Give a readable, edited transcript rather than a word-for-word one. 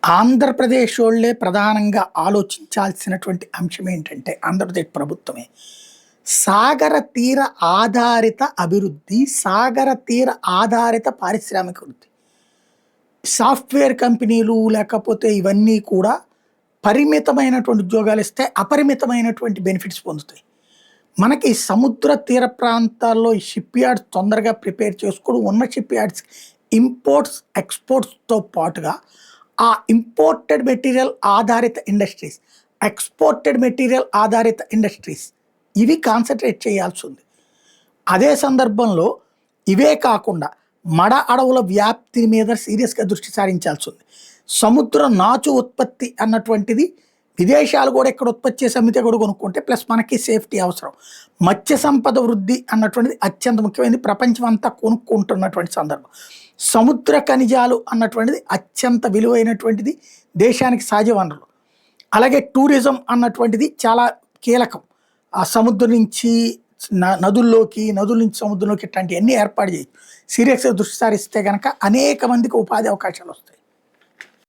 ఆంధ్రప్రదేశ్ వాళ్ళే ప్రధానంగా ఆలోచించాల్సినటువంటి అంశం ఏంటంటే ఆంధ్రప్రదేశ్ ప్రభుత్వమే సాగర తీర ఆధారిత అభివృద్ధి, సాగర తీర ఆధారిత పారిశ్రామిక వృద్ధి. సాఫ్ట్‌వేర్ కంపెనీలు లేకపోతే ఇవన్నీ కూడా పరిమితమైనటువంటి ఉద్యోగాలు ఇస్తే అపరిమితమైనటువంటి బెనిఫిట్స్ పొందుతాయి. మనకి సముద్ర తీర ప్రాంతాల్లో ఈ షిప్ యార్డ్స్ తొందరగా ప్రిపేర్ చేసుకోవడం, ఉన్న షిప్ యార్డ్స్ ఇంపోర్ట్స్, ఎక్స్‌పోర్ట్స్‌తో పాటుగా ఆ ఇంపోర్టెడ్ మెటీరియల్ ఆధారిత ఇండస్ట్రీస్, ఎక్స్‌పోర్టెడ్ మెటీరియల్ ఆధారిత ఇండస్ట్రీస్ ఇవి కాన్సంట్రేట్ చేయాల్సి ఉంది. అదే సందర్భంలో ఇవే కాకుండా మడ అడవుల వ్యాప్తి మీద సీరియస్‌గా దృష్టి సారించాల్సి ఉంది. సముద్ర నాచు ఉత్పత్తి అన్నటువంటిది విదేశాలు కూడా ఇక్కడ ఉత్పత్తి చేసి అమ్మితే కూడా కొనుక్కుంటే ప్లస్ మనకి సేఫ్టీ అవసరం. మత్స్య సంపద వృద్ధి అన్నటువంటిది అత్యంత ముఖ్యమైనది, ప్రపంచం అంతా కొనుక్కుంటున్నటువంటి సందర్భం. సముద్ర ఖనిజాలు అన్నటువంటిది అత్యంత విలువైనటువంటిది, దేశానికి సహజ వనరులు. అలాగే టూరిజం అన్నటువంటిది చాలా కీలకం. ఆ సముద్రం నుంచి నదుల్లోకి, నదుల నుంచి సముద్రంలోకి ఇట్లాంటివన్నీ ఏర్పాటు చేయొచ్చు. సీరియస్‌గా దృష్టి సారిస్తే కనుక అనేక మందికి ఉపాధి అవకాశాలు వస్తాయి.